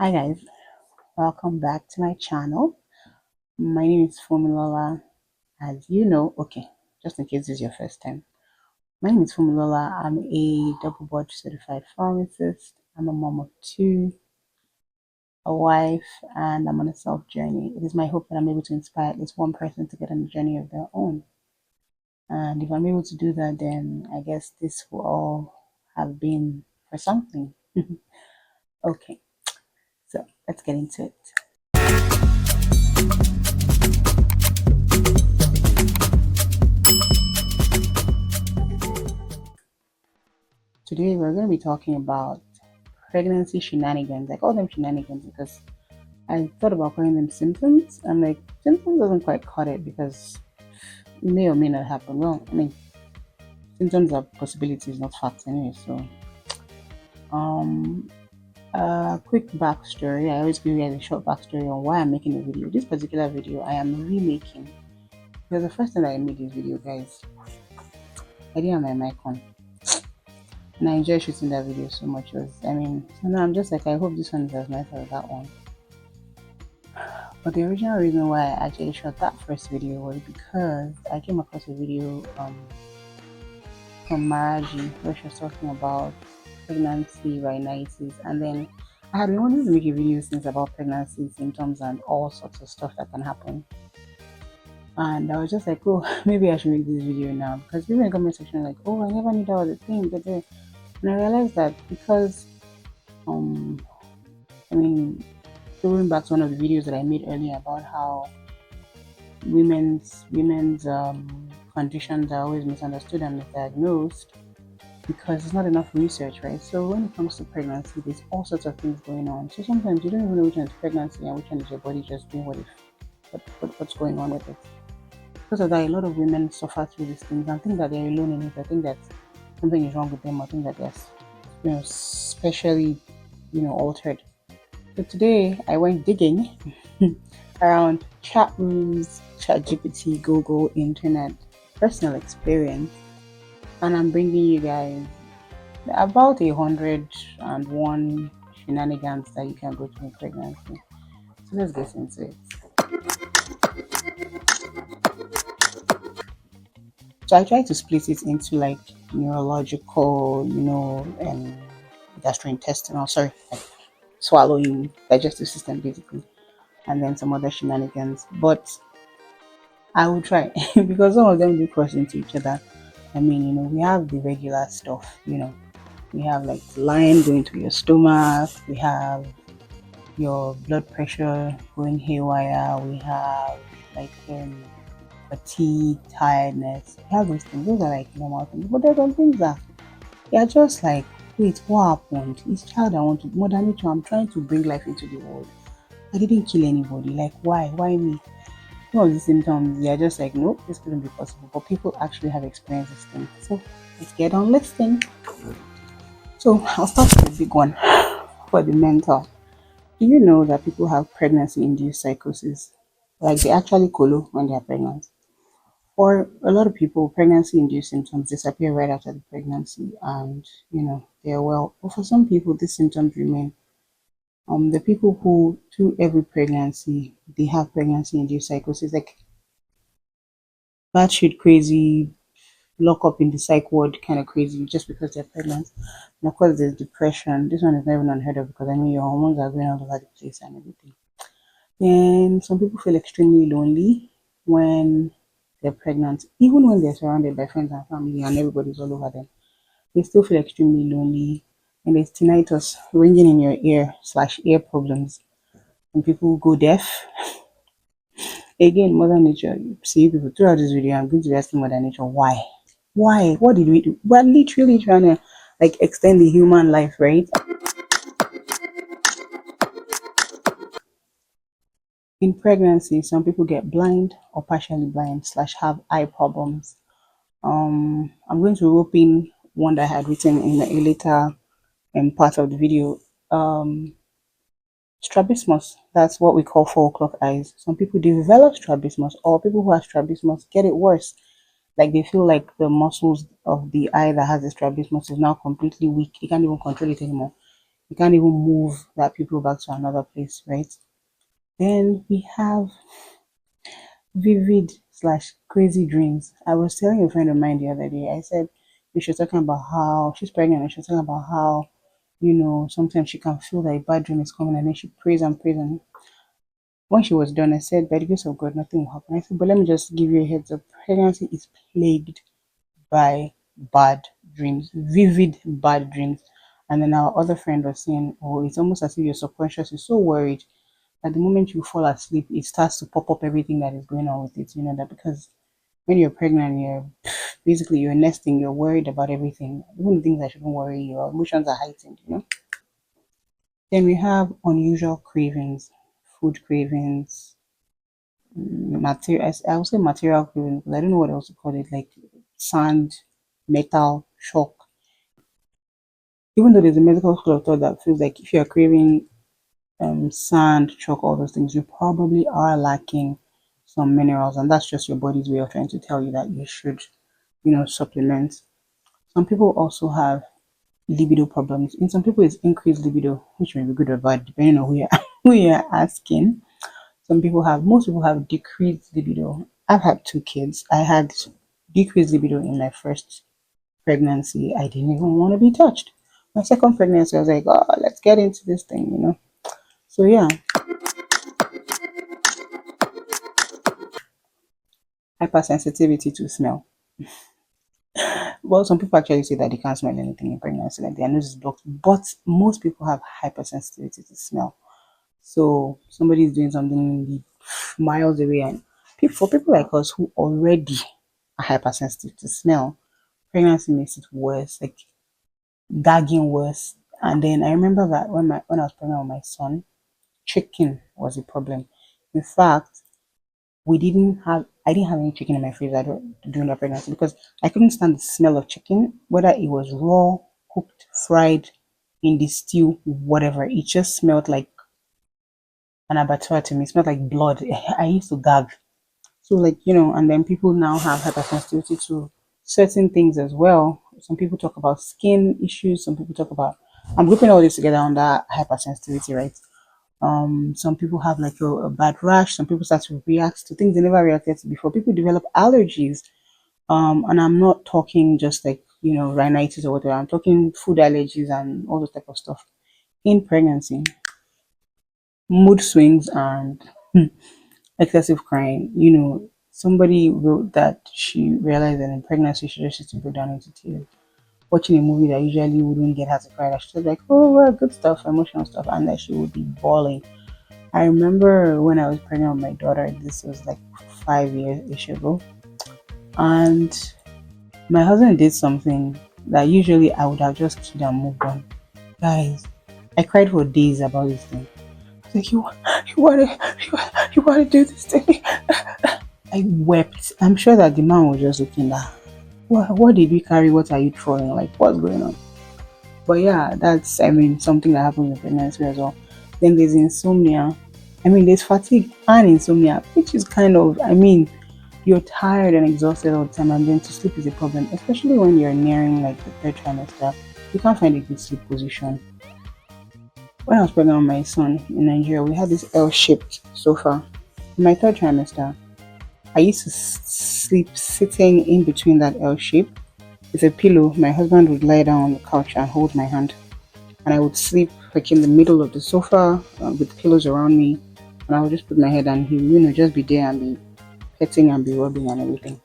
Hi guys, welcome back to my channel. My name is Fumilola. As you know, okay, just in case this is your first time, my name is Fumilola. I'm a double board certified pharmacist. I'm a mom of two, a wife, and I'm on a self journey. It is my hope that I'm able to inspire at least one person to get on a journey of their own. And if I'm able to do that, then I guess this will all have been for something. Okay, so let's get into it. Today we're going to be talking about pregnancy shenanigans. I call them shenanigans because I thought about calling them symptoms. I'm like, symptoms doesn't quite cut it because it may or may not happen. Well, I mean, symptoms are possibilities, not facts anyway. So, um, a quick backstory. I always give you guys a short backstory on why I'm making the video. This particular video I am remaking because the first time I made this video, guys, I didn't have my mic on. And I enjoyed shooting that video so much. So now I'm just like, I hope this one is as nice as that one. But the original reason why I actually shot that first video was because I came across a video from Maraji where she was talking about pregnancy rhinitis, and then I had been wanting to make a video since about pregnancy symptoms and all sorts of stuff that can happen. And I was just like, oh, maybe I should make this video now because people in the comment section are like, oh, I never knew that was a thing. But then, and I realized that because um I mean going back to one of the videos that I made earlier about how women's conditions are always misunderstood and misdiagnosed because there's not enough research, right? So when it comes to pregnancy, there's all sorts of things going on. So sometimes you don't even know which one is pregnancy and which one is your body just doing what's going on with it. Because of that, a lot of women suffer through these things and think that they're alone in it. I think that something is wrong with them. I think that they're, specially, altered. So today I went digging around chat rooms, chat GPT, Google, internet, personal experience, and I'm bringing you guys about 101 shenanigans that you can go through in pregnancy. So let's get into it. So I try to split it into like neurological, and gastrointestinal, like swallowing, digestive system basically, and then some other shenanigans. But I will try because some of them do cross into each other. I mean, we have the regular stuff, we have like the line going to your stomach, we have your blood pressure going haywire, we have like fatigue, tiredness, we have those things. Those are like normal things, but there's some things that they are just like, wait, what happened? It's child I want to, mother nature, I'm trying to bring life into the world. I didn't kill anybody. Like, why me? Some of the symptoms, they are just like, nope, this couldn't be possible. But people actually have experienced this thing. So let's get on listing. So I'll start with the big one for the mental. Do you know that people have pregnancy-induced psychosis? Like they actually colo when they are pregnant. For a lot of people, pregnancy-induced symptoms disappear right after the pregnancy, and they are well. But for some people, these symptoms remain. The people who through every pregnancy they have pregnancy-induced psychosis, like batshit crazy, lock up in the psych ward kind of crazy just because they're pregnant. And of course, there's depression. This one is not even unheard of because I mean your hormones are going all over the place and everything. Then some people feel extremely lonely when they're pregnant, even when they're surrounded by friends and family and everybody's all over them. They still feel extremely lonely. And there's tinnitus ringing in your ear/ear problems. And people go deaf. Again, Mother Nature, see people throughout this video, I'm going to be asking Mother Nature why. Why? What did we do? We're literally trying to like extend the human life, right? In pregnancy, some people get blind or partially blind/ have eye problems. I'm going to rope in one that I had written in a later part of the video. Strabismus, that's what we call 4 o'clock eyes. Some people develop strabismus, or people who have strabismus get it worse. Like they feel like the muscles of the eye that has the strabismus is now completely weak. They can't even control it anymore. You can't even move that people back to another place, right? Then we have vivid slash crazy dreams. I was telling a friend of mine the other day, I said, she was talking about how she's pregnant and she was talking about how, sometimes she can feel that a bad dream is coming and then she prays and prays. And when she was done, I said, by the grace of God, nothing will happen. I said, but let me just give you a heads up. Pregnancy is plagued by bad dreams, vivid bad dreams. And then our other friend was saying, oh, it's almost as if your subconscious is so worried at the moment you fall asleep, it starts to pop up everything that is going on with it. You know that because when you're pregnant, you're basically you're nesting, you're worried about everything, even the things that shouldn't worry you. Your emotions are heightened. Then we have unusual cravings, food cravings, material. I would say material cravings, but I don't know what else to call it, like sand, metal, chalk. Even though there's a medical school of thought that feels like if you're craving sand, chalk, all those things, you probably are lacking some minerals, and that's just your body's way of trying to tell you that you should, supplement. Some people also have libido problems. In some people, it's increased libido, which may be good or bad depending on who you're who you're asking. Most people have decreased libido. I've had two kids. I had decreased libido in my first pregnancy. I didn't even want to be touched. My second pregnancy, I was like, oh, let's get into this thing. So yeah, hypersensitivity to smell. Well, some people actually say that they can't smell anything in pregnancy, like their nose is blocked. But most people have hypersensitivity to smell. So somebody is doing something miles away, and for people like us who already are hypersensitive to smell, pregnancy makes it worse, like gagging worse. And then I remember that when I was pregnant with my son, chicken was a problem. In fact, I didn't have any chicken in my freezer during the pregnancy because I couldn't stand the smell of chicken, whether it was raw, cooked, fried, in the stew, whatever. It just smelled like an abattoir to me. It smelled like blood. I used to gag. So and then people now have hypersensitivity to certain things as well. Some people talk about skin issues. Some people talk about I'm grouping all this together under hypersensitivity, right? Some people have like a bad rash. Some people start to react to things they never reacted to before. People develop allergies. And I'm not talking just like rhinitis or whatever. I'm talking food allergies and all those type of stuff in pregnancy. Mood swings and excessive crying. Somebody wrote that she realized that in pregnancy she just used to go down into tears watching a movie that usually wouldn't get her to cry. That she was like, "Oh, well, good stuff, emotional stuff," and that she would be bawling. I remember when I was pregnant with my daughter, this was like 5 years ish ago, and my husband did something that usually I would have just killed and moved on. Guys, I cried for days about this thing. I was like, you want to, you want to do this to me? I wept. I'm sure that the man was just looking like, what did we carry? What are you throwing? Like, what's going on? But yeah, that's, something that happens in pregnancy as well. Then there's insomnia. There's fatigue and insomnia, which is kind of, you're tired and exhausted all the time, and then to sleep is a problem, especially when you're nearing like the third trimester. You can't find a good sleep position. When I was pregnant with my son in Nigeria, we had this L-shaped sofa. In my third trimester, I used to sleep sitting in between that L shape with a pillow. My husband would lie down on the couch and hold my hand, and I would sleep like in the middle of the sofa with pillows around me, and I would just put my head and he, just be there and be petting and be rubbing and everything.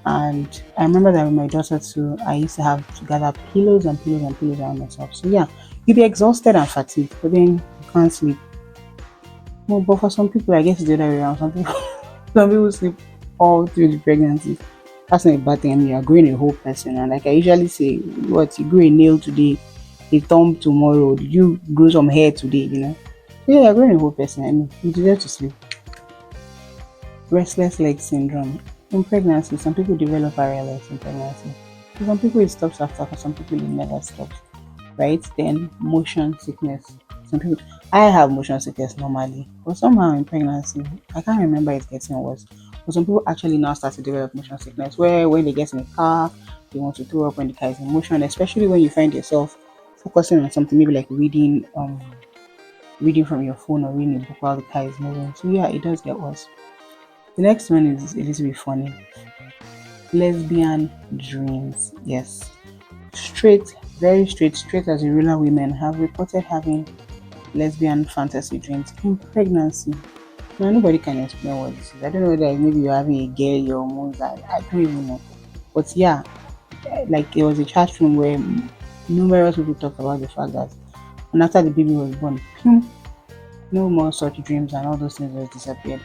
And I remember that with my daughter too, I used to have to gather pillows and pillows and pillows around myself. So yeah, you'd be exhausted and fatigued, but then you can't sleep. Well, but for some people, I guess it's the other way around. Some people, some people sleep all through the pregnancy. That's not a bad thing. You are growing a whole person, and like I usually say, what you grow a nail today, a thumb tomorrow. Did you grow some hair today? Yeah, you're growing a whole person. You deserve to sleep. Restless leg syndrome. In pregnancy, some people develop RLS in pregnancy. For some people, it stops after. For some people, it never stops. Right? Then motion sickness. Some people, I have motion sickness normally, but somehow in pregnancy, I can't remember it getting worse. But some people actually now start to develop motion sickness, where when they get in a car, they want to throw up when the car is in motion, especially when you find yourself focusing on something, maybe like reading from your phone or reading a book while the car is moving. So yeah, it does get worse. The next one is a little bit funny. Lesbian dreams. Yes. Straight, very straight as irregular women have reported having lesbian fantasy dreams in pregnancy. Now nobody can explain what this is. I don't know whether maybe you're having a girl, your hormones, I don't even know. But yeah, like there was a chat room where numerous people talked about the fact that and after the baby was born, no more such dreams and all those things just disappeared.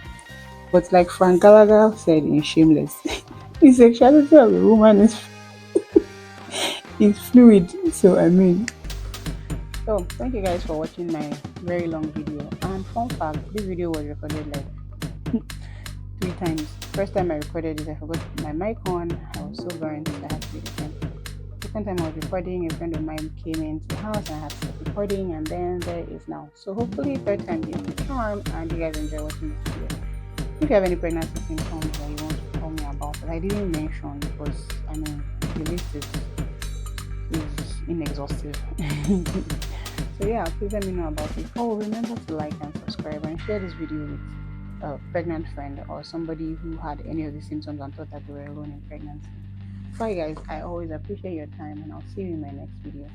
But like Frank Gallagher said in Shameless, the sexuality of a woman is fluid. So I mean, so thank you guys for watching my very long video. And fun fact, this video was recorded like 3 times. First time I recorded it, I forgot my mic on. I was so burnt that I had to do it again. Second time I was recording, a friend of mine came into the house and I had to stop recording, and then there it is now. So hopefully third time is the charm and you guys enjoy watching this video. If you have any pregnancy symptoms that you want to tell me about that I didn't mention, because I mean the list is inexhaustive. So yeah, please let me know about it. Oh, remember to like and subscribe and share this video with a pregnant friend or somebody who had any of these symptoms and thought that they were alone in pregnancy. Bye guys, I always appreciate your time and I'll see you in my next video.